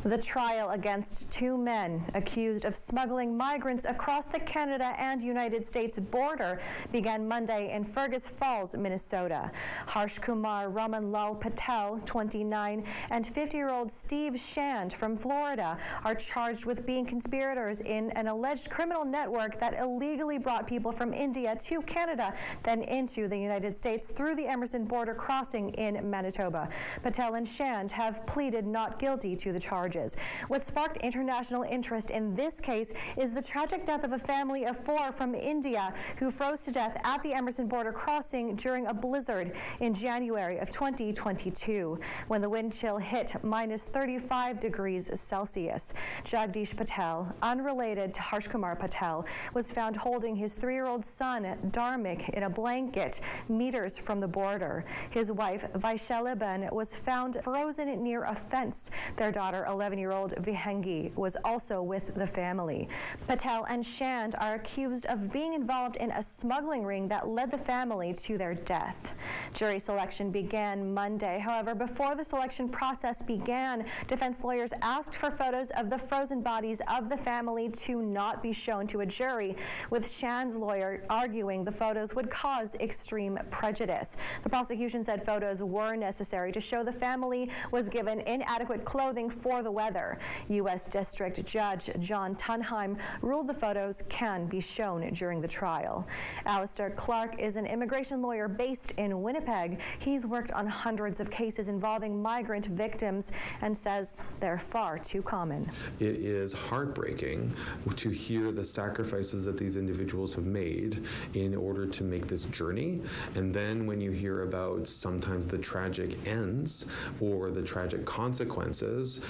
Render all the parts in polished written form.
The trial against two men accused of smuggling migrants across the Canada and United States border began Monday in Fergus Falls, Minnesota. Harsh Kumar Ramanlal Patel, 29, and 50-year-old Steve Shand from Florida are charged with being conspirators in an alleged criminal network that illegally brought people from India to Canada, then into the United States through the Emerson border crossing in Manitoba. Patel and Shand have pleaded not guilty to the charges. What sparked international interest in this case is the tragic death of a family of 4 from India who froze to death at the Emerson border crossing during a blizzard in January of 2022, when the wind chill hit -35 degrees Celsius. Jagdish Patel, unrelated to Harsh Kumar Patel, was found holding his 3-year-old son, Dharmik, in a blanket meters from the border. His wife, Vaishaliban, was found frozen near a fence. Their daughter, 11-year-old Vihangi, was also with the family. Patel and Shand are accused of being involved in a smuggling ring that led the family to their death. Jury selection began Monday. However, before the selection process began, defense lawyers asked for photos of the frozen bodies of the family to not be shown to a jury, with Shand's lawyer arguing the photos would cause extreme prejudice. The prosecution said photos were necessary to show the family was given inadequate clothing for the weather. U.S. District Judge John Tunheim ruled the photos can be shown during the trial. Alistair Clark is an immigration lawyer based in Winnipeg. He's worked on hundreds of cases involving migrant victims and says they're far too common. It is heartbreaking to hear the sacrifices that these individuals have made in order to make this journey. And then when you hear about sometimes the tragic ends or the tragic consequences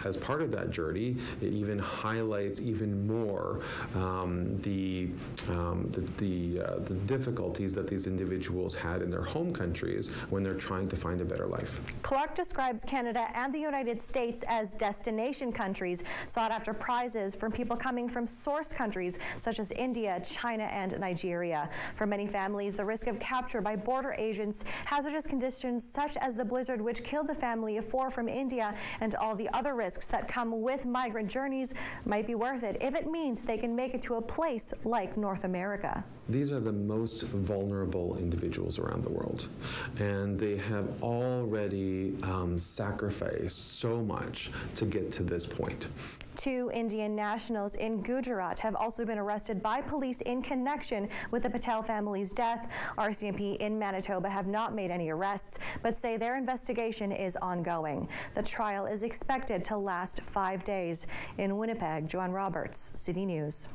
as part of that journey, it even highlights even more the difficulties that these individuals had in their home countries when they're trying to find a better life. Clark describes Canada and the United States as destination countries, sought after prizes from people coming from source countries such as India, China, and Nigeria. For many families, the risk of capture by border agents, hazardous conditions such as the blizzard which killed the family of 4 from India, and all the other risks that come with migrant journeys might be worth it if it means they can make it to a place like North America. These are the most vulnerable individuals around the world, and they have already sacrificed so much to get to this point. 2 Indian nationals in Gujarat have also been arrested by police in connection with the Patel family's death. RCMP in Manitoba have not made any arrests, but say their investigation is ongoing. The trial is expected to last 5 days. In Winnipeg, Joanne Roberts, City News.